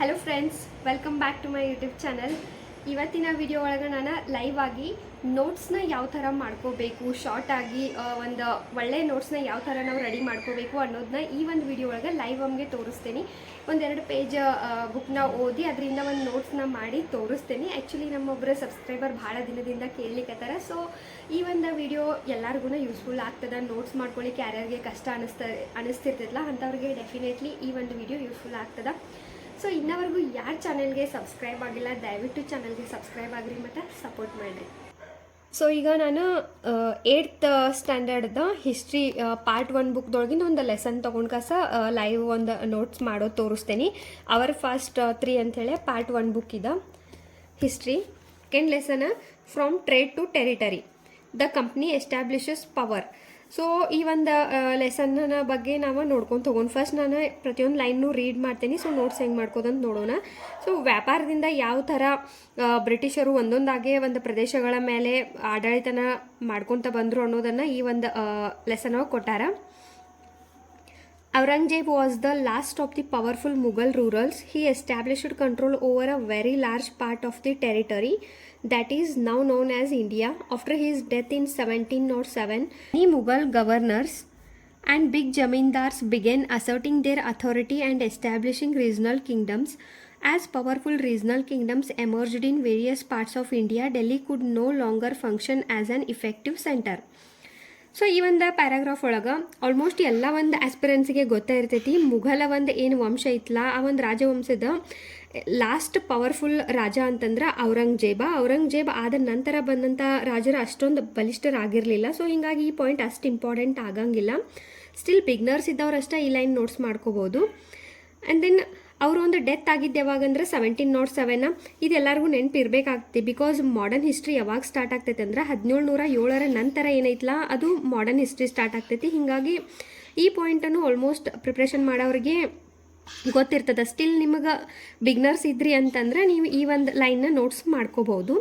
Hello friends, welcome back to my YouTube channel. ಇವತ್ತಿನ video ಒಳಗೆ ನಾನು ಲೈವ್ ಆಗಿ ನೋಟ್ಸ್ನ ಯಾವ ಥರ ಮಾಡ್ಕೋಬೇಕು, ಶಾರ್ಟ್ ಆಗಿ ಒಂದು ಒಳ್ಳೆ ನೋಟ್ಸ್ನ ಯಾವ ಥರ ನಾವು ರೆಡಿ ಮಾಡ್ಕೋಬೇಕು ಅನ್ನೋದನ್ನ ಈ ಒಂದು ವಿಡಿಯೋ ಒಳಗೆ ಲೈವ್ ನಮಗೆ ತೋರಿಸ್ತೀನಿ. ಒಂದೆರಡು ಪೇಜ್ ಬುಕ್ನ ಓದಿ ಅದರಿಂದ ಒಂದು ನೋಟ್ಸ್ನ ಮಾಡಿ ತೋರಿಸ್ತೀನಿ. ಆ್ಯಕ್ಚುಲಿ ನಮ್ಮೊಬ್ಬರು ಸಬ್ಸ್ಕ್ರೈಬರ್ ಭಾಳ ದಿನದಿಂದ ಕೇಳಲಿಕ್ಕತ್ತಾರ. ಸೊ ಈ ಒಂದು ವಿಡಿಯೋ ಎಲ್ಲರಿಗೂ ಯೂಸ್ಫುಲ್ ಆಗ್ತದೆ. ನೋಟ್ಸ್ ಮಾಡ್ಕೊಳ್ಳಿಕ್ಕೆ ಯಾರ್ಯಾರಿಗೆ ಕಷ್ಟ ಅನಿಸ್ತಿರ್ತೈತಲ್ಲ ಅಂಥವ್ರಿಗೆ ಡೆಫಿನೆಟ್ಲಿ ಈ ಒಂದು ವಿಡಿಯೋ ಯೂಸ್ಫುಲ್ ಆಗ್ತದೆ. ಸೊ ಇನ್ನವರೆಗೂ ಯಾರ ಚಾನೆಲ್ಗೆ ಸಬ್ಸ್ಕ್ರೈಬ್ ಆಗಿಲ್ಲ ದಯವಿಟ್ಟು ಚಾನಲ್ಗೆ ಸಬ್ಸ್ಕ್ರೈಬ್ ಆಗಿರಿ ಮತ್ತು ಸಪೋರ್ಟ್ ಮಾಡಿರಿ. ಸೊ ಈಗ ನಾನು 8th ಸ್ಟ್ಯಾಂಡರ್ಡ್ದ ಹಿಸ್ಟ್ರಿ ಪಾರ್ಟ್ 1 ಬುಕ್ದೊಳಗಿನ ಒಂದು ಲೆಸನ್ ತೊಗೊಂಡು ಕಸ ಲೈವ್ ಒಂದು ನೋಟ್ಸ್ ಮಾಡೋದು ತೋರಿಸ್ತೀನಿ. ಅವರ್ ಫಾಸ್ಟ್ 3 ಅಂಥೇಳಿ ಪಾರ್ಟ್ 1 ಬುಕ್ ಇದೆ history. Second lesson from trade to territory, the company establishes power. So ಈ ಒಂದು ಲೆಸನ್ನ ಬಗ್ಗೆ ನಾವು ನೋಡ್ಕೊಂಡು ತೊಗೊಂಡು ಫಸ್ಟ್ ನಾನು ಪ್ರತಿಯೊಂದು ಲೈನ್ನು ರೀಡ್ ಮಾಡ್ತೀನಿ. ಸೊ ನೋಟ್ಸ್ ಹೆಂಗೆ ಮಾಡ್ಕೋದಂತ ನೋಡೋಣ. ಸೊ ವ್ಯಾಪಾರದಿಂದ ಯಾವ ಥರ ಬ್ರಿಟಿಷರು ಒಂದೊಂದಾಗೆ ಒಂದು ಪ್ರದೇಶಗಳ ಮೇಲೆ ಆಡಳಿತನ ಮಾಡ್ಕೊತ ಬಂದರು ಅನ್ನೋದನ್ನು ಈ ಒಂದು ಲೆಸನ್ ಕೊಟ್ಟಾರ. Aurangzeb was the last of the powerful Mughal rulers. He established control over a very large part of the territory that is now known as India. After his death in 1707, many Mughal governors and big zamindars began asserting their authority and establishing regional kingdoms. As powerful regional kingdoms emerged in various parts of India, Delhi could no longer function as an effective center. So ಈ ಒಂದು paragraph ಒಳಗೆ almost ಎಲ್ಲ ಒಂದು ಆಸ್ಪಿರೆನ್ಸಿಗೆ ಗೊತ್ತೇ ಇರ್ತೈತಿ. ಮುಘಲ ಒಂದು ಏನು ವಂಶ ಇತ್ತಲ್ಲ ಆ ಒಂದು ರಾಜವಂಶದ ಲಾಸ್ಟ್ ಪವರ್ಫುಲ್ ರಾಜ ಅಂತಂದ್ರೆ ಔರಂಗಜೇಬ ಆದ ನಂತರ ಬಂದಂಥ ರಾಜರು ಅಷ್ಟೊಂದು ಬಲಿಷ್ಠರಾಗಿರಲಿಲ್ಲ. ಸೊ ಹೀಗಾಗಿ ಈ ಪಾಯಿಂಟ್ ಅಷ್ಟು ಇಂಪಾರ್ಟೆಂಟ್ ಆಗಂಗಿಲ್ಲ. ಸ್ಟಿಲ್ ಬಿಗ್ನರ್ಸ್ ಇದ್ದವ್ರಷ್ಟೇ ಈ ಲೈನ್ ನೋಟ್ಸ್ ಮಾಡ್ಕೋಬೋದು. ಆ್ಯಂಡ್ ದೆನ್ ಅವರು ಒಂದು ಡೆತ್ ಆಗಿದ್ದು ಯಾವಾಗಂದ್ರೆ 1707. ಇದೆಲ್ಲರಿಗೂ ನೆನಪಿರ್ಬೇಕಾಗ್ತೈತಿ. ಬಿಕಾಸ್ ಮಾಡರ್ನ್ ಹಿಸ್ಟ್ರಿ ಯಾವಾಗ ಸ್ಟಾರ್ಟ್ ಆಗ್ತೈತೆ ಅಂದ್ರೆ 1707 ನಂತರ ಏನೈತಲ್ಲ ಅದು ಮಾಡರ್ನ್ ಹಿಸ್ಟ್ರಿ ಸ್ಟಾರ್ಟ್ ಆಗ್ತೈತಿ. ಹೀಗಾಗಿ ಈ ಪಾಯಿಂಟನ್ನು ಆಲ್ಮೋಸ್ಟ್ ಪ್ರಿಪ್ರೇಷನ್ ಮಾಡೋರಿಗೆ ಗೊತ್ತಿರ್ತದೆ. ಸ್ಟಿಲ್ ನಿಮಗೆ ಬಿಗ್ನರ್ಸ್ ಇದ್ರಿ ಅಂತಂದ್ರೆ ನೀವು ಈ ಒಂದು ಲೈನ್ನ ನೋಟ್ಸ್ ಮಾಡ್ಕೋಬೋದು.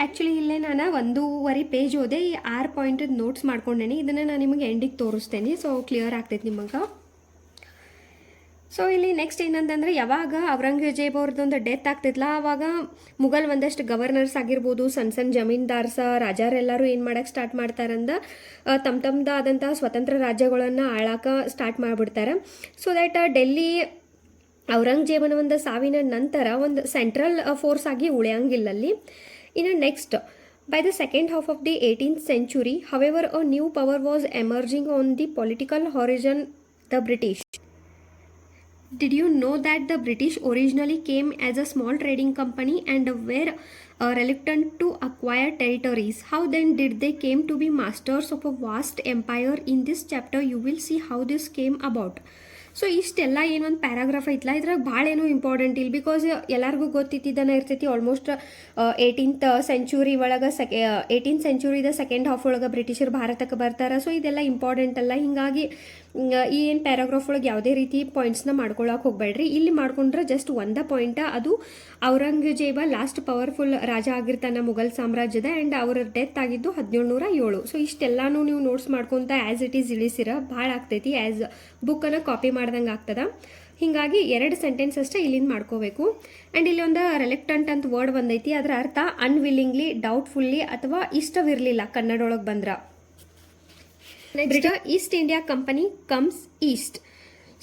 ಆ್ಯಕ್ಚುಲಿ ಇಲ್ಲೇ ನಾನು 1.5 ಪೇಜ್ ಓದೆ ಈ 6 ಪಾಯಿಂಟದ ನೋಟ್ಸ್ ಮಾಡ್ಕೊಂಡೇನಿ. ಇದನ್ನು ನಾನು ನಿಮಗೆ ಎಂಡಿಗೆ ತೋರಿಸ್ತೇನೆ. ಸೊ ಕ್ಲಿಯರ್ ಆಗ್ತೈತಿ ನಿಮಗೆ. ಸೊ ಇಲ್ಲಿ ನೆಕ್ಸ್ಟ್ ಏನಂತಂದರೆ ಯಾವಾಗ ಔರಂಗಜೇಬ್ ಅವ್ರದ್ದೊಂದು ಡೆತ್ ಆಗ್ತಿತ್ತಲ್ಲ ಆವಾಗ ಮುಘಲ್ ಒಂದಷ್ಟು ಗವರ್ನರ್ಸ್ ಆಗಿರ್ಬೋದು, ಸಣ್ಣ ಜಮೀನ್ದಾರ್ಸ ರಾಜರೆಲ್ಲರೂ ಏನು ಮಾಡೋಕ್ಕೆ ಸ್ಟಾರ್ಟ್ ಮಾಡ್ತಾರಂದ ತಮ್ಮದಾದಂಥ ಸ್ವತಂತ್ರ ರಾಜ್ಯಗಳನ್ನು ಆಳಾಕ ಸ್ಟಾರ್ಟ್ ಮಾಡಿಬಿಡ್ತಾರೆ. ಸೊ ದ್ಯಾಟ್ ಡೆಲ್ಲಿ ಔರಂಗಜೇಬನ ಒಂದು ಸಾವಿನ ನಂತರ ಒಂದು ಸೆಂಟ್ರಲ್ ಫೋರ್ಸ್ ಆಗಿ ಉಳಿಯಂಗಿಲ್ಲಲ್ಲಿ. ಇನ್ನು next by the second half of the 18th century, however, a new power was emerging on the political horizon, the British. Did you know that the British originally came as a small trading company and were reluctant to acquire territories? How then did they came to be masters of a vast empire? In this chapter you will see how this came about. So ಇಷ್ಟೆಲ್ಲ ಏನೊಂದು paragraph ಐತಲ್ಲ ಇದ್ರಾಗ ಭಾಳ ಏನೂ important ಇಲ್ಲ. Because ಎಲ್ಲರಿಗೂ ಗೊತ್ತಿದ್ದನ ಇರ್ತೈತಿ. Almost 18th century ಒಳಗೆ 18th ಸೆಂಚುರಿದ ಸೆಕೆಂಡ್ ಹಾಫ್ ಒಳಗೆ ಬ್ರಿಟಿಷರು ಭಾರತಕ್ಕೆ ಬರ್ತಾರೆ. ಸೊ ಇದೆಲ್ಲ ಇಂಪಾರ್ಟೆಂಟ್ ಅಲ್ಲ. ಹೀಗಾಗಿ ಈ ಏನು ಪ್ಯಾರಾಗ್ರಾಫ್ ಒಳಗೆ ಯಾವುದೇ ರೀತಿ ಪಾಯಿಂಟ್ಸ್ನ ಮಾಡ್ಕೊಳಕ್ಕೆ ಹೋಗ್ಬೇಡ್ರಿ. ಇಲ್ಲಿ ಮಾಡ್ಕೊಂಡ್ರೆ ಜಸ್ಟ್ ಒಂದೇ ಪಾಯಿಂಟ, ಅದು ಔರಂಗಜೇಬ ಲಾಸ್ಟ್ ಪವರ್ಫುಲ್ ರಾಜ ಆಗಿರ್ತಾನೆ ಮುಘಲ್ ಸಾಮ್ರಾಜ್ಯದ. ಆ್ಯಂಡ್ ಅವರ ಡೆತ್ ಆಗಿದ್ದು 1707. ಸೊ ಇಷ್ಟೆಲ್ಲಾನು ನೀವು ನೋಟ್ಸ್ ಮಾಡ್ಕೊತ ಆ್ಯಸ್ ಇಟ್ ಈಸ್ ಇಳಿಸಿರ ಭಾಳ ಆಗ್ತೈತಿ. ಆ್ಯಸ್ ಬುಕ್ಕನ್ನು ಕಾಪಿ ಮಾಡ್ದಂಗೆ ಆಗ್ತದೆ. ಹೀಗಾಗಿ 2 ಸೆಂಟೆನ್ಸ್ ಅಷ್ಟೇ ಇಲ್ಲಿಂದ ಮಾಡ್ಕೋಬೇಕು. ಆ್ಯಂಡ್ ಇಲ್ಲಿ ಒಂದು ರೆಲೆಕ್ಟೆಂಟ್ ಅಂತ ವರ್ಡ್ ಬಂದೈತಿ. ಅದರ ಅರ್ಥ ಅನ್ವಿಲ್ಲಿಂಗ್ಲಿ, ಡೌಟ್ಫುಲ್ಲಿ ಅಥವಾ ಇಷ್ಟವಿರಲಿಲ್ಲ ಕನ್ನಡ ಒಳಗೆ ಬಂದ್ರೆ. Next East India company comes East.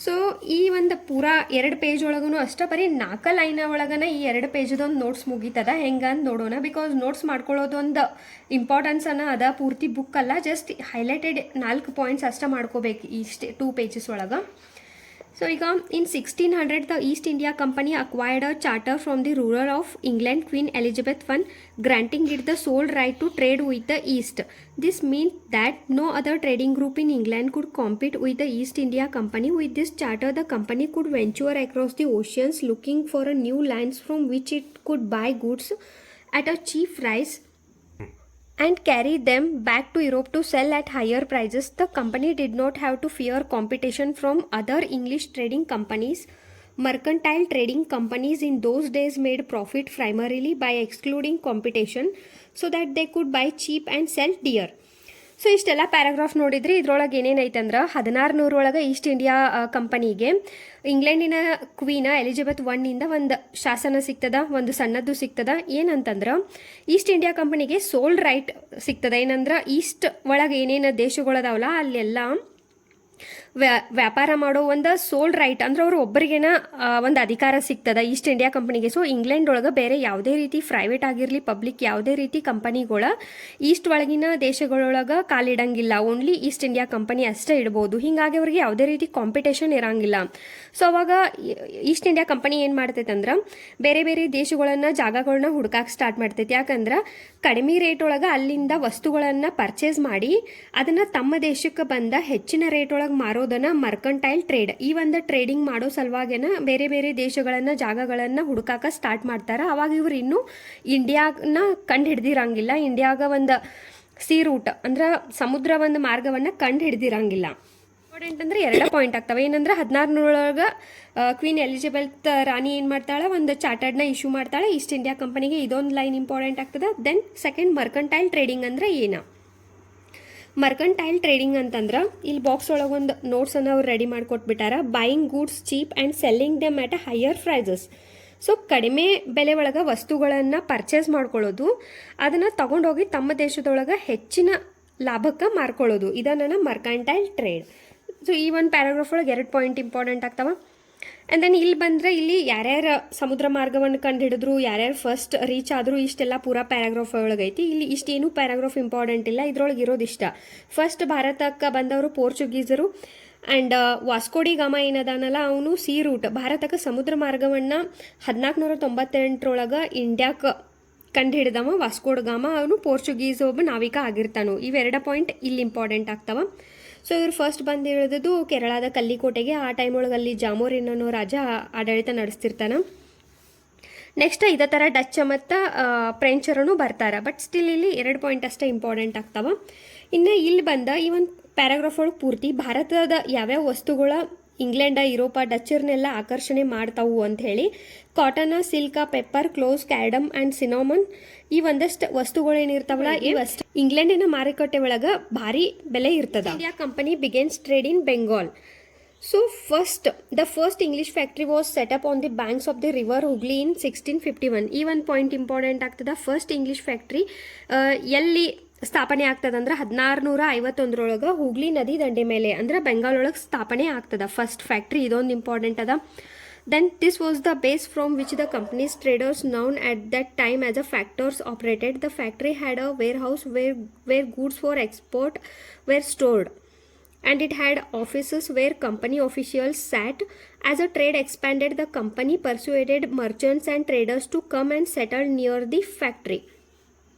So ಈ ಒಂದು ಪೂರಾ 2 ಪೇಜ್ ಒಳಗೂ ಅಷ್ಟೇ ಬರೀ 4 ಲೈನ್ ಒಳಗನ ಈ 2 ಪೇಜದೊಂದು ನೋಟ್ಸ್ ಮುಗೀತದ. ಹೆಂಗಂತ ನೋಡೋಣ. ಬಿಕಾಸ್ ನೋಟ್ಸ್ ಮಾಡ್ಕೊಳ್ಳೋದೊಂದು ಇಂಪಾರ್ಟೆನ್ಸ್ ಅದ ಪೂರ್ತಿ ಬುಕ್ ಅಲ್ಲ. ಜಸ್ಟ್ ಹೈಲೈಟೆಡ್ 4 ಪಾಯಿಂಟ್ಸ್ ಅಷ್ಟೇ ಮಾಡ್ಕೋಬೇಕು ಇಷ್ಟೇ 2 ಪೇಜಸ್ ಒಳಗೆ. So in 1600 the East India Company acquired a charter from the ruler of England, Queen Elizabeth I, granting it the sole right to trade with the East. This meant that no other trading group in England could compete with the East India Company. With this charter the company could venture across the oceans looking for a new lands from which it could buy goods at a cheap price and carry them back to Europe to sell at higher prices. The company did not have to fear competition from other English trading companies. Mercantile trading companies in those days made profit primarily by excluding competition so that they could buy cheap and sell dear. So ಇಷ್ಟೆಲ್ಲ paragraph ನೋಡಿದ್ರಿ. ಇದ್ರೊಳಗೆ ಏನೇನೈತೆ ಅಂದ್ರೆ 1600 East India ಕಂಪನಿಗೆ ಇಂಗ್ಲೆಂಡಿನ ಕ್ವೀನ Elizabeth ಒನ್ನಿಂದ ಒಂದು ಶಾಸನ ಸಿಗ್ತದ, ಒಂದು ಸಣ್ಣದ್ದು ಸಿಗ್ತದ. ಏನಂತಂದ್ರೆ ಈಸ್ಟ್ ಇಂಡಿಯಾ ಕಂಪನಿಗೆ ಸೋಲ್ ರೈಟ್ ಸಿಗ್ತದ. ಏನಂದ್ರೆ ಈಸ್ಟ್ ಒಳಗೆ ಏನೇನು ದೇಶಗಳದಾವಲ್ಲ ಅಲ್ಲೆಲ್ಲ ವ್ಯಾಪಾರ ಮಾಡೋ ಒಂದು ಸೋಲ್ ರೈಟ್ ಅಂದ್ರೆ ಅವರು ಒಬ್ಬರಿಗೇನ ಒಂದು ಅಧಿಕಾರ ಸಿಗ್ತದ ಈಸ್ಟ್ ಇಂಡಿಯಾ ಕಂಪನಿಗೆ. ಸೊ ಇಂಗ್ಲೆಂಡ್ ಒಳಗೆ ಬೇರೆ ಯಾವುದೇ ರೀತಿ ಪ್ರೈವೇಟ್ ಆಗಿರಲಿ ಪಬ್ಲಿಕ್ ಯಾವುದೇ ರೀತಿ ಕಂಪನಿಗಳ ಈಸ್ಟ್ ಒಳಗಿನ ದೇಶಗಳೊಳಗೆ ಕಾಲಿಡಂಗಿಲ್ಲ. ಓನ್ಲಿ ಈಸ್ಟ್ ಇಂಡಿಯಾ ಕಂಪನಿ ಅಷ್ಟೇ ಇಡ್ಬೋದು. ಹೀಗಾಗಿ ಅವ್ರಿಗೆ ಯಾವುದೇ ರೀತಿ ಕಾಂಪಿಟೇಷನ್ ಇರಂಗಿಲ್ಲ. ಸೊ ಅವಾಗ ಈಸ್ಟ್ ಇಂಡಿಯಾ ಕಂಪನಿ ಏನು ಮಾಡ್ತೈತೆ ಅಂದ್ರೆ ಬೇರೆ ಬೇರೆ ದೇಶಗಳನ್ನ ಜಾಗಗಳನ್ನ ಹುಡುಕಾಕ್ ಸ್ಟಾರ್ಟ್ ಮಾಡ್ತೈತಿ. ಯಾಕಂದ್ರೆ ಕಡಿಮೆ ರೇಟ್ ಒಳಗೆ ಅಲ್ಲಿಂದ ವಸ್ತುಗಳನ್ನು ಪರ್ಚೇಸ್ ಮಾಡಿ ಅದನ್ನು ತಮ್ಮ ದೇಶಕ್ಕೆ ಬಂದ ಹೆಚ್ಚಿನ ರೇಟ್ ಒಳಗೆ ಮಾರೋದನ್ನ ಮರ್ಕಂಟೈಲ್ ಟ್ರೇಡ್. ಈ ಒಂದು ಟ್ರೇಡಿಂಗ್ ಮಾಡೋ ಸಲುವಾಗೇನ ಬೇರೆ ಬೇರೆ ದೇಶಗಳನ್ನ ಜಾಗಗಳನ್ನ ಹುಡುಕಾಕ ಸ್ಟಾರ್ಟ್ ಮಾಡ್ತಾರ. ಅವಾಗ ಇವ್ರು ಇನ್ನೂ ಇಂಡಿಯಾನ ಕಂಡು ಹಿಡ್ದಿರಂಗಿಲ್ಲ. ಇಂಡಿಯಾಗ ಒಂದು ಸಿ ರೂಟ್ ಅಂದ್ರೆ ಸಮುದ್ರ ಒಂದು ಮಾರ್ಗವನ್ನ ಕಂಡು ಹಿಡ್ದಿರಂಗಿಲ್ಲ. ಇಂಪಾರ್ಟೆಂಟ್ ಅಂದ್ರೆ 2 ಪಾಯಿಂಟ್ ಆಗ್ತವೆ. ಏನಂದ್ರೆ 1600 ಕ್ವೀನ್ ಎಲಿಜಬೆತ್ ರಾಣಿ ಏನು ಮಾಡ್ತಾಳೆ, ಒಂದು ಚಾರ್ಟರ್ಡ್ನ ಇಶ್ಯೂ ಮಾಡ್ತಾಳೆ ಈಸ್ಟ್ ಇಂಡಿಯಾ ಕಂಪನಿಗೆ. ಇದೊಂದು ಲೈನ್ ಇಂಪಾರ್ಟೆಂಟ್ ಆಗ್ತದೆ. ದೆನ್ ಸೆಕೆಂಡ್ ಮರ್ಕಂಟೈಲ್ ಟ್ರೇಡಿಂಗ್ ಅಂದ್ರೆ ಏನ? ಮರ್ಕಂಟೈಲ್ ಟ್ರೇಡಿಂಗ್ ಅಂತಂದ್ರೆ ಇಲ್ಲಿ ಬಾಕ್ಸ್ ಒಳಗೆ ಒಂದು ನೋಟ್ಸನ್ನು ಅವ್ರು ರೆಡಿ ಮಾಡಿಕೊಟ್ಬಿಟ್ಟಾರ. Buying goods cheap and selling them at a higher prices. So ಕಡಿಮೆ ಬೆಲೆ ಒಳಗೆ ವಸ್ತುಗಳನ್ನು ಪರ್ಚೇಸ್ ಮಾಡ್ಕೊಳ್ಳೋದು, ಅದನ್ನು ತಗೊಂಡೋಗಿ ತಮ್ಮ ದೇಶದೊಳಗೆ ಹೆಚ್ಚಿನ ಲಾಭಕ್ಕೆ ಮಾರ್ಕೊಳ್ಳೋದು, ಇದನ್ನ ಮರ್ಕಂಟೈಲ್ ಟ್ರೇಡ್. ಸೊ ಈ ಒಂದು ಪ್ಯಾರಾಗ್ರಾಫ್ ಒಳಗೆ 2 ಪಾಯಿಂಟ್ ಇಂಪಾರ್ಟೆಂಟ್ ಆಗ್ತಾವ. ಆ್ಯಂಡ್ ದೆನ್ ಇಲ್ಲಿ ಬಂದರೆ ಇಲ್ಲಿ ಯಾರ್ಯಾರು ಸಮುದ್ರ ಮಾರ್ಗವನ್ನು ಕಂಡು ಹಿಡಿದ್ರು, ಯಾರ್ಯಾರು ಫಸ್ಟ್ ರೀಚ್ ಆದರೂ, ಇಷ್ಟೆಲ್ಲ ಪೂರಾ ಪ್ಯಾರಾಗ್ರಾಫ್ ಒಳಗೈತಿ. ಇಲ್ಲಿ ಇಷ್ಟೇನು ಪ್ಯಾರಾಗ್ರಾಫ್ ಇಂಪಾರ್ಟೆಂಟ್ ಇಲ್ಲ. ಇದ್ರೊಳಗೆ ಇರೋದಿಷ್ಟ ಫಸ್ಟ್ ಭಾರತಕ್ಕೆ ಬಂದವರು ಪೋರ್ಚುಗೀಸರು. ಆ್ಯಂಡ್ ವಾಸ್ಕೋಡಿ ಗಾಮ ಏನದಾನಲ್ಲ ಅವನು ಸಿ ರೂಟ್ ಭಾರತಕ್ಕೆ ಸಮುದ್ರ ಮಾರ್ಗವನ್ನು 1498 ಇಂಡಿಯಾಕ್ಕೆ ಕಂಡು ಹಿಡಿದವ ವಾಸ್ಕೋಡ್ ಗಾಮ. ಅವನು ಪೋರ್ಚುಗೀಸ್ ಒಬ್ಬ ನಾವಿಕ ಆಗಿರ್ತಾನು. ಇವೆರಡು ಪಾಯಿಂಟ್ ಇಲ್ಲಿ ಇಂಪಾರ್ಟೆಂಟ್ ಆಗ್ತವ. ಸೊ ಇವ್ರು ಫಸ್ಟ್ ಬಂದು ಹೇಳಿದ್ದು ಕೇರಳದ ಕಲ್ಲಿಕೋಟೆಗೆ. ಆ ಟೈಮ್ ಒಳಗೆ ಅಲ್ಲಿ ಜಾಮೋರಿನ್ ಅನ್ನೋ ರಾಜ ಆಡಳಿತ ನಡೆಸ್ತಿರ್ತಾನೆ. ನೆಕ್ಸ್ಟ್ ಇದೇ ಥರ ಡಚ್ ಮತ್ತು ಫ್ರೆಂಚರನು ಬರ್ತಾರೆ. ಬಟ್ ಸ್ಟಿಲ್ ಇಲ್ಲಿ 2 ಪಾಯಿಂಟ್ ಅಷ್ಟೇ ಇಂಪಾರ್ಟೆಂಟ್ ಆಗ್ತಾವ. ಇನ್ನು ಇಲ್ಲಿ ಬಂದ ಈ ಒಂದು ಪ್ಯಾರಾಗ್ರಾಫ್ ಒಳಗೆ ಪೂರ್ತಿ ಭಾರತದ ಯಾವ್ಯಾವ ವಸ್ತುಗಳ ಇಂಗ್ಲೆಂಡ, ಯುರೋಪ, ಡಚ್ಚರ್ನೆಲ್ಲ ಆಕರ್ಷಣೆ ಮಾಡ್ತಾವು ಅಂತ ಹೇಳಿ cotton, silk, pepper, cloves, ಕ್ಯಾಡಮ್ and ಸಿನಾಮನ್ ಈ ಒಂದಷ್ಟು ವಸ್ತುಗಳು ಏನಿರ್ತಾವಲ್ಲ ಇವಷ್ಟು ಇಂಗ್ಲೆಂಡಿನ ಮಾರುಕಟ್ಟೆ ಒಳಗೆ ಭಾರಿ ಬೆಲೆ ಇರ್ತದ. India company begins trade in Bengal. So the first English factory was set up on the banks of the river Hooghly in 1651. ಈ ಒಂದು ಪಾಯಿಂಟ್ ಇಂಪಾರ್ಟೆಂಟ್ ಆಗ್ತದ. ಫಸ್ಟ್ ಇಂಗ್ಲಿಷ್ ಫ್ಯಾಕ್ಟ್ರಿ ಎಲ್ಲಿ ಸ್ಥಾಪನೆ ಆಗ್ತದಂದ್ರೆ 1651 ಹೂಗ್ಲಿ ನದಿ ದಂಡೆ ಮೇಲೆ ಅಂದ್ರೆ ಬೆಂಗಾಲ್ ಒಳಗೆ ಸ್ಥಾಪನೆ ಆಗ್ತದ ಫಸ್ಟ್ ಫ್ಯಾಕ್ಟ್ರಿ. ಇದೊಂದು ಇಂಪಾರ್ಟೆಂಟ್ ಅದ. Then this was the base from which the company's traders known at that time as a factors operated. The factory had a warehouse where goods for export were stored, and it had offices where company officials sat. As the trade expanded, the company persuaded merchants and traders to come and settle near the factory.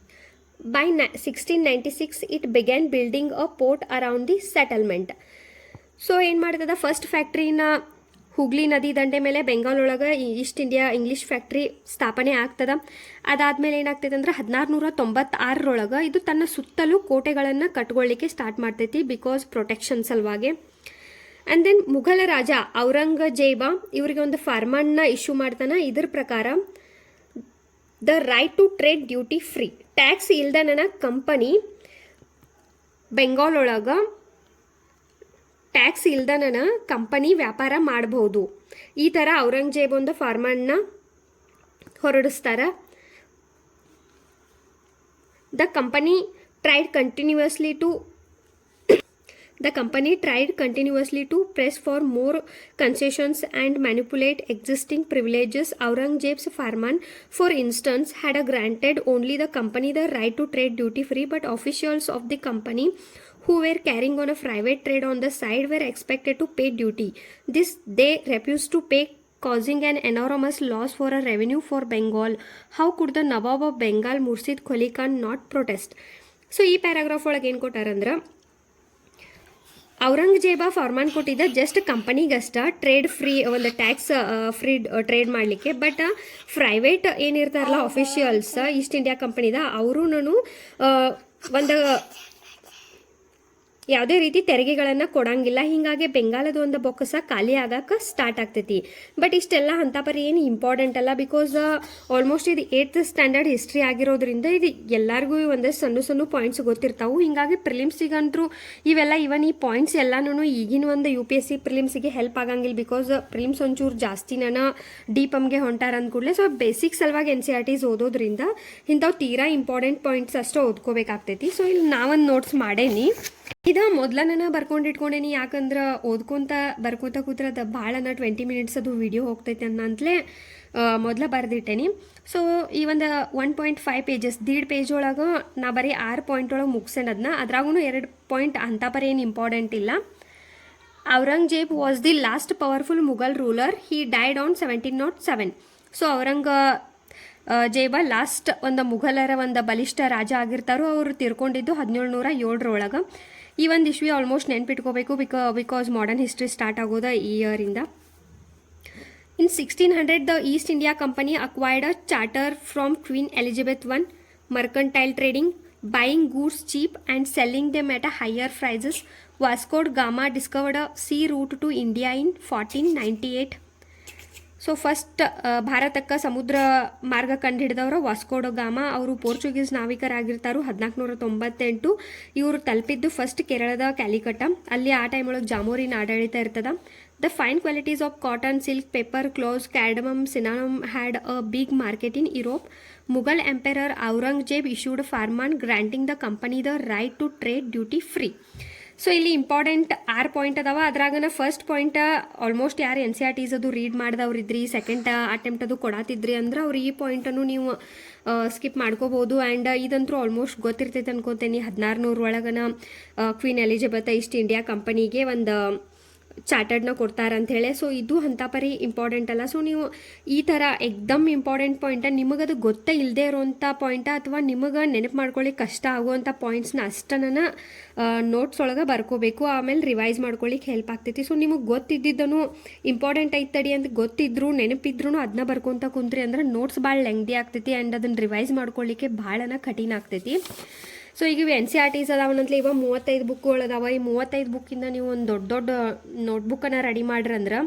By 1696, it began building a port around the settlement. So ಏನು ಮಾಡ್ತದ, first ಫ್ಯಾಕ್ಟ್ರಿನ Hooghly ನದಿ ದಂಡೆ ಮೇಲೆ ಬೆಂಗಾಲ್ ಒಳಗೆ East India English factory ಸ್ಥಾಪನೆ ಆಗ್ತದ. ಅದಾದಮೇಲೆ ಏನಾಗ್ತೈತೆ ಅಂದ್ರೆ 1696 ಇದು ತನ್ನ ಸುತ್ತಲೂ ಕೋಟೆಗಳನ್ನು ಕಟ್ಕೊಳ್ಳಿಕ್ಕೆ ಸ್ಟಾರ್ಟ್ ಮಾಡ್ತೈತಿ, ಬಿಕಾಸ್ ಪ್ರೊಟೆಕ್ಷನ್ ಸಲುವಾಗಿ. ಆ್ಯಂಡ್ ದೆನ್ ಮುಘಲ ರಾಜ ಔರಂಗಜೇಬ ಇವರಿಗೆ ಒಂದು ಫಾರ್ಮನ್ನ ಇಶ್ಯೂ ಮಾಡ್ತಾನೆ. ಇದ್ರ ಪ್ರಕಾರ the right to trade duty free, tax ಇಲ್ದನ ಕಂಪನಿ ಬೆಂಗಾಲ್ ಒಳಗೆ ಟ್ಯಾಕ್ಸ್ ಇಲ್ದನ ಕಂಪನಿ ವ್ಯಾಪಾರ ಮಾಡಬಹುದು. ಈ ಥರ ಔರಂಗಜೇಬ್ ಒಂದು ಫಾರ್ಮನ್ನ ಹೊರಡಿಸ್ತಾರ. The company tried continuously to press for more concessions and manipulate existing privileges. Aurangzeb's farman, for instance, had granted only the company the right to trade duty free, but officials of the company who were carrying on a private trade on the side were expected to pay duty. This they refused to pay, causing an enormous loss for a revenue for Bengal. How could the Nawab of Bengal, Murshid Qali Khan, not protest? So ಈ paragraph ಒಳಗೆ ಏನು ಕೊಟ್ಟಾರಂದ್ರೆ, ಔರಂಗಜೇಬ ಫಾರ್ಮಾನ್ ಕೊಟ್ಟಿದ್ದ just ಕಂಪನಿಗಷ್ಟ trade free, ಒಂದು tax free trade ಮಾಡಲಿಕ್ಕೆ. But private ಏನಿರ್ತಾರಲ್ಲ ಅಫಿಷಿಯಲ್ಸ್ ಈಸ್ಟ್ ಇಂಡಿಯಾ ಕಂಪನಿದ ಅವರು ಒಂದು ಯಾವುದೇ ರೀತಿ ತೆರಿಗೆಗಳನ್ನು ಕೊಡಂಗಿಲ್ಲ. ಹೀಗಾಗಿ ಬೆಂಗಾಲದ ಒಂದು ಬೊಕ್ಕಸ ಖಾಲಿ ಆಗಕ್ಕೆ ಸ್ಟಾರ್ಟ್ ಆಗ್ತೈತಿ. ಬಟ್ ಇಷ್ಟೆಲ್ಲ ಹಂತಪರಿ ಏನು ಇಂಪಾರ್ಟೆಂಟ್ ಅಲ್ಲ, ಬಿಕಾಸ್ ಆಲ್ಮೋಸ್ಟ್ ಇದು 8th ಸ್ಟ್ಯಾಂಡರ್ಡ್ ಹಿಸ್ಟ್ರಿ ಆಗಿರೋದ್ರಿಂದ ಇದು ಎಲ್ಲರಿಗೂ ಒಂದಷ್ಟು ಸಣ್ಣ ಸಣ್ಣ ಪಾಯಿಂಟ್ಸ್ ಗೊತ್ತಿರ್ತಾವೆ. ಹೀಗಾಗಿ ಪ್ರಿಲಿಮ್ಸಿಗಂತರೂ ಇವೆಲ್ಲ ಇವನ್ ಈ ಪಾಯಿಂಟ್ಸ್ ಎಲ್ಲನೂ ಈಗಿನ ಒಂದು UPSC ಪ್ರಿಲಿಮ್ಸಿಗೆ ಹೆಲ್ಪ್ ಆಗಂಗಿಲ್ಲ, ಬಿಕಾಸ್ ಪ್ರಿಲಿಮ್ಸ್ ಒಂಚೂರು ಜಾಸ್ತಿ DPAMಗೆ ಹೊಂಟಾರ ಅಂದ ಕೂಡಲೇ ಸೊ ಬೇಸಿಕ್ ಸಲುವಾಗಿ NCERTs ಓದೋದ್ರಿಂದ ಇಂಥವು ತೀರಾ ಇಂಪಾರ್ಟೆಂಟ್ ಪಾಯಿಂಟ್ಸ್ ಅಷ್ಟೇ ಓದ್ಕೋಬೇಕಾಗ್ತೈತಿ. ಸೊ ಇಲ್ಲಿ ನಾವೊಂದು ನೋಟ್ಸ್ ಮಾಡೇನಿ. ಇದು ಮೊದಲ ನಾನು ಬರ್ಕೊಂಡಿಟ್ಕೊಂಡೇನಿ, ಯಾಕಂದ್ರೆ ಓದ್ಕೊಂತ ಬರ್ಕೋತ ಕೂತ್ರದ ಭಾಳ 20 ಮಿನಿಟ್ಸ್ ಅದು ವಿಡಿಯೋ ಹೋಗ್ತೈತೆ ಅನ್ನಂತಲೇ ಮೊದಲ ಬರೆದಿಟ್ಟೇನಿ. ಸೊ ಈ ಒಂದು 1.5 ಪೇಜಸ್ 1.5 ಪೇಜ್ ಒಳಗೆ ನಾ ಬರೀ 6 ಪಾಯಿಂಟ್ ಒಳಗೆ ಮುಗಿಸೇನ ಅದನ್ನ. ಅದ್ರಾಗೂ 2 ಪಾಯಿಂಟ್ ಅಂತ ಬರೀ ಏನು ಇಂಪಾರ್ಟೆಂಟ್ ಇಲ್ಲ. Aurangzeb was the last powerful Mughal ruler. He died on 1707. So Aurangzeb last ಒಂದು ಮುಘಲರ ಒಂದು ಬಲಿಷ್ಠ ರಾಜ ಆಗಿರ್ತಾರೋ, ಅವರು ತೀರ್ಕೊಂಡಿದ್ದು 1707 ಈ ಒಂದು ಇಶ್ವಿ ಆಲ್ಮೋಸ್ಟ್ ನೆನ್ಪಿಟ್ಕೋಬೇಕು, ಬಿಕಾಸ್ ಮಾಡರ್ನ್ ಹಿಸ್ಟ್ರಿ ಸ್ಟಾರ್ಟ್ ಆಗೋದ ಈ ಇಯರಿಂದ. In 1600, the East India Company acquired a charter from Queen Elizabeth I, mercantile trading, buying goods cheap and selling them at a higher prices. Vasco da Gama discovered a sea route to India in 1498. So first ಭಾರತಕ್ಕೆ ಸಮುದ್ರ ಮಾರ್ಗ ಕಂಡುಹಿಡಿದವರು ವಾಸ್ಕೋ ಡ gamma. ಅವರು Portuguese ನಾವಿಕರಾಗಿರ್ತಾರು 1498. ಇವರು ತಲುಪಿದ್ದು first ಕೇರಳದ ಕ್ಯಾಲಿಕಟ. ಅಲ್ಲಿ ಆ ಟೈಮ್ ಒಳಗೆ ಜಾಮೋರಿನ ಆಡಳಿತ ಇರ್ತದ. The fine qualities of cotton, silk, pepper, cloves, cardamom, cinnamon had a big market in Europe. Mughal emperor Aurangzeb issued farman granting the company the right to trade duty free. So ಇಲ್ಲಿ ಇಂಪಾರ್ಟೆಂಟ್ 6 ಪಾಯಿಂಟ್ ಅದಾವ. ಅದ್ರಾಗನ first point almost ಯಾರು NCERTs ಅದು read ಮಾಡಿದವ್ರಿದ್ರಿ, second attempt ಅದು ಕೊಡಾತಿದ್ರಿ ಅಂದ್ರೆ ಅವ್ರು ಈ ಪಾಯಿಂಟನ್ನು ನೀವು ಸ್ಕಿಪ್ ಮಾಡ್ಕೋಬೋದು. ಆ್ಯಂಡ್ ಇದಂತೂ ಆಲ್ಮೋಸ್ಟ್ ಗೊತ್ತಿರ್ತೈತೆ ಅನ್ಕೋತೇನೆ. 1600 ಒಳಗನ ಕ್ವೀನ್ ಎಲಿಜಬೆತ್ ಈಸ್ಟ್ ಇಂಡಿಯಾ ಕಂಪನಿಗೆ ಒಂದು ಚಾರ್ಟರ್ಡ್ನ ಕೊಡ್ತಾರಂಥೇಳಿ. ಸೊ ಇದು ಹಂತಪರಿ ಇಂಪಾರ್ಟೆಂಟ್ ಅಲ್ಲ. ಸೊ ನೀವು ಈ ಥರ ಎಕ್ದಮ್ ಇಂಪಾರ್ಟೆಂಟ್ ಪಾಯಿಂಟ, ನಿಮಗದು ಗೊತ್ತೇ ಇಲ್ಲದೆ ಇರೋವಂಥ ಪಾಯಿಂಟ ಅಥವಾ ನಿಮಗೆ ನೆನಪು ಮಾಡ್ಕೊಳ್ಳಿಕ್ಕೆ ಕಷ್ಟ ಆಗುವಂಥ ಪಾಯಿಂಟ್ಸ್ನ ಅಷ್ಟನ್ನ ನೋಟ್ಸ್ ಒಳಗೆ ಬರ್ಕೋಬೇಕು. ಆಮೇಲೆ ರಿವೈಸ್ ಮಾಡ್ಕೊಳ್ಳಿಕ್ಕೆ ಹೆಲ್ಪ್ ಆಗ್ತೈತಿ. ಸೊ ನಿಮಗೆ ಗೊತ್ತಿದ್ದನ್ನು ಇಂಪಾರ್ಟೆಂಟ್ ಐತಡಿ ಅಂತ ಗೊತ್ತಿದ್ರು ನೆನಪಿದ್ರು ಅದನ್ನ ಬರ್ಕೊತ ಕುಂತ್ರಿ ಅಂದ್ರೆ ನೋಟ್ಸ್ ಭಾಳ ಲೆಂಗ್ದಿ ಆಗ್ತೈತಿ ಆ್ಯಂಡ್ ಅದನ್ನು ರಿವೈಸ್ ಮಾಡ್ಕೊಳ್ಳಿಕ್ಕೆ ಭಾಳನ ಕಠಿಣ ಆಗ್ತೈತಿ. ಸೊ ಈಗ ಇವು NCERTs ಅದಾವನಂತಲೇ ಇವಾಗ 35 ಬುಕ್ಗಳು ಅದಾವ. ಈ 35 ಬುಕ್ಕಿಂದ ನೀವು ಒಂದು ದೊಡ್ಡ ನೋಟ್ಬುಕ್ಕನ್ನು ರೆಡಿ ಮಾಡ್ರಂದ್ರೆ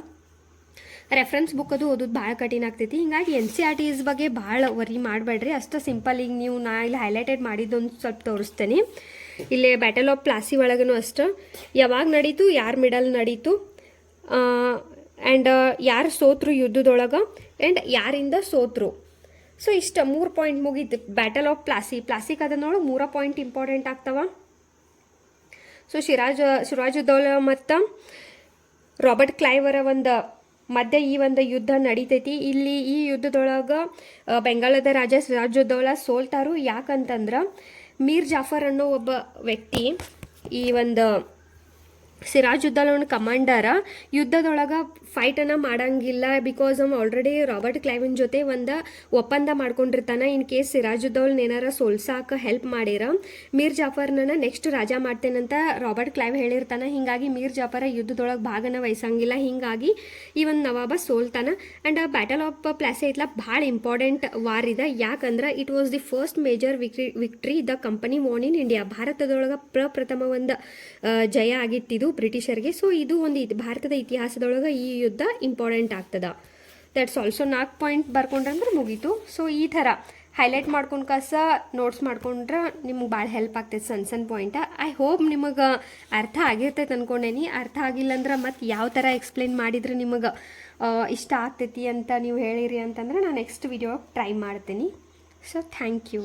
ರೆಫರೆನ್ಸ್ ಬುಕ್ ಅದು ಓದೋದು ಭಾಳ ಕಠಿಣ ಆಗ್ತೈತಿ. ಹಿಂಗಾಗಿ NCERTs ಬಗ್ಗೆ ಭಾಳ ವರಿ ಮಾಡಬೇಡ್ರಿ. ಅಷ್ಟು ಸಿಂಪಲ್. ಈಗ ನೀವು ನಾ ಇಲ್ಲಿ ಹೈಲೈಟೆಡ್ ಮಾಡಿದ್ದೊಂದು ಸ್ವಲ್ಪ ತೋರಿಸ್ತೇನೆ. ಇಲ್ಲೇ ಬ್ಯಾಟಲ್ ಆಫ್ ಪ್ಲಾಸಿ ಒಳಗೂ ಅಷ್ಟು ಯಾವಾಗ ನಡೀತು, ಯಾರು ಮಿಡಲ್ ನಡೀತು, ಆ್ಯಂಡ್ ಯಾರು ಸೋತ್ರು ಯುದ್ಧದೊಳಗೆ, ಆ್ಯಂಡ್ ಯಾರಿಂದ ಸೋತ್ರು. ಸೊ ಇಷ್ಟ 3 ಪಾಯಿಂಟ್ ಮುಗೀತು. ಬ್ಯಾಟಲ್ ಆಫ್ ಪ್ಲಾಸಿ ಕದನೊಳಗೆ 3 ಪಾಯಿಂಟ್ ಇಂಪಾರ್ಟೆಂಟ್ ಆಗ್ತಾವ. ಸೊ ಸಿರಾಜುದ್ದೌಲಾ ಮತ್ತು ರಾಬರ್ಟ್ ಕ್ಲೈವರ ಒಂದು ಮಧ್ಯೆ ಈ ಒಂದು ಯುದ್ಧ ನಡೀತೈತಿ. ಇಲ್ಲಿ ಈ ಯುದ್ಧದೊಳಗೆ ಬೆಂಗಾಲದ ರಾಜ ಸಿರಾಜುದ್ದೌಲಾ ಸೋಲ್ತಾರು. ಯಾಕಂತಂದ್ರೆ ಮೀರ್ ಜಾಫರ್ ಅನ್ನೋ ಒಬ್ಬ ವ್ಯಕ್ತಿ ಈ ಒಂದು ಸಿರಾಜುದ್ದೌಲಾ ಕಮಾಂಡರ ಯುದ್ಧದೊಳಗೆ ಫೈಟನ್ನು ಮಾಡಂಗಿಲ್ಲ, ಬಿಕಾಸ್ ಅವ್ನು ಆಲ್ರೆಡಿ ರಾಬರ್ಟ್ ಕ್ಲೈವನ್ ಜೊತೆ ಒಂದು ಒಪ್ಪಂದ ಮಾಡ್ಕೊಂಡಿರ್ತಾನೆ. ಇನ್ ಕೇಸ್ ಸಿರಾಜುದ್ದೌಲನ್ ಏನಾರ ಸೋಲ್ಸಾಕ ಹೆಲ್ಪ್ ಮಾಡಿರ ಮೀರ್ ಜಾಫರ್ನ ನೆಕ್ಸ್ಟ್ ರಾಜ ಮಾಡ್ತೇನಂತ ರಾಬರ್ಟ್ ಕ್ಲೈವ್ ಹೇಳಿರ್ತಾನೆ. ಹೀಗಾಗಿ ಮೀರ್ ಜಾಫರ ಯುದ್ಧದೊಳಗೆ ಭಾಗನ ವಹಿಸಂಗಿಲ್ಲ. ಹೀಗಾಗಿ ಈ ಒಂದು ನವಾಬ ಸೋಲ್ತಾನ. ಆ್ಯಂಡ್ ಬ್ಯಾಟಲ್ ಆಫ್ ಪ್ಲಾಸಿ ಐತ್ಲ ಭಾಳ ಇಂಪಾರ್ಟೆಂಟ್ ವಾರ್ ಇದೆ. ಯಾಕಂದ್ರೆ it was the first major victory the company won in India. ಭಾರತದೊಳಗೆ ಪ್ರಪ್ರಥಮ ಒಂದು ಜಯ ಆಗಿತ್ತಿದು ಬ್ರಿಟಿಷರಿಗೆ. ಸೊ ಇದು ಒಂದು ಭಾರತದ ಇತಿಹಾಸದೊಳಗೆ ಈ ಯುದ್ಧ ಇಂಪಾರ್ಟೆಂಟ್ ಆಗ್ತದ. ದಟ್ಸ್ ಆಲ್ಸೋ 4 ಪಾಯಿಂಟ್ ಬರ್ಕೊಂಡ್ರಂದ್ರೆ ಮುಗೀತು. ಸೊ ಈ ಥರ ಹೈಲೈಟ್ ಮಾಡ್ಕೊಂಡು ನೋಟ್ಸ್ ಮಾಡ್ಕೊಂಡ್ರೆ ನಿಮ್ಗೆ ಭಾಳ ಹೆಲ್ಪ್ ಆಗ್ತೈತೆ ಸಣ್ಣ ಪಾಯಿಂಟ. ಐ ಹೋಪ್ ನಿಮಗೆ ಅರ್ಥ ಆಗಿರ್ತೈತೆ ಅಂದ್ಕೊಂಡೇನಿ. ಅರ್ಥ ಆಗಿಲ್ಲ ಅಂದ್ರೆ ಮತ್ತು ಯಾವ ಥರ ಎಕ್ಸ್ಪ್ಲೇನ್ ಮಾಡಿದ್ರೆ ನಿಮಗೆ ಇಷ್ಟ ಆಗ್ತೈತಿ ಅಂತ ನೀವು ಹೇಳಿರಿ ಅಂತಂದ್ರೆ ನಾನು ನೆಕ್ಸ್ಟ್ ವಿಡಿಯೋ ಟ್ರೈ ಮಾಡ್ತೀನಿ. So thank you.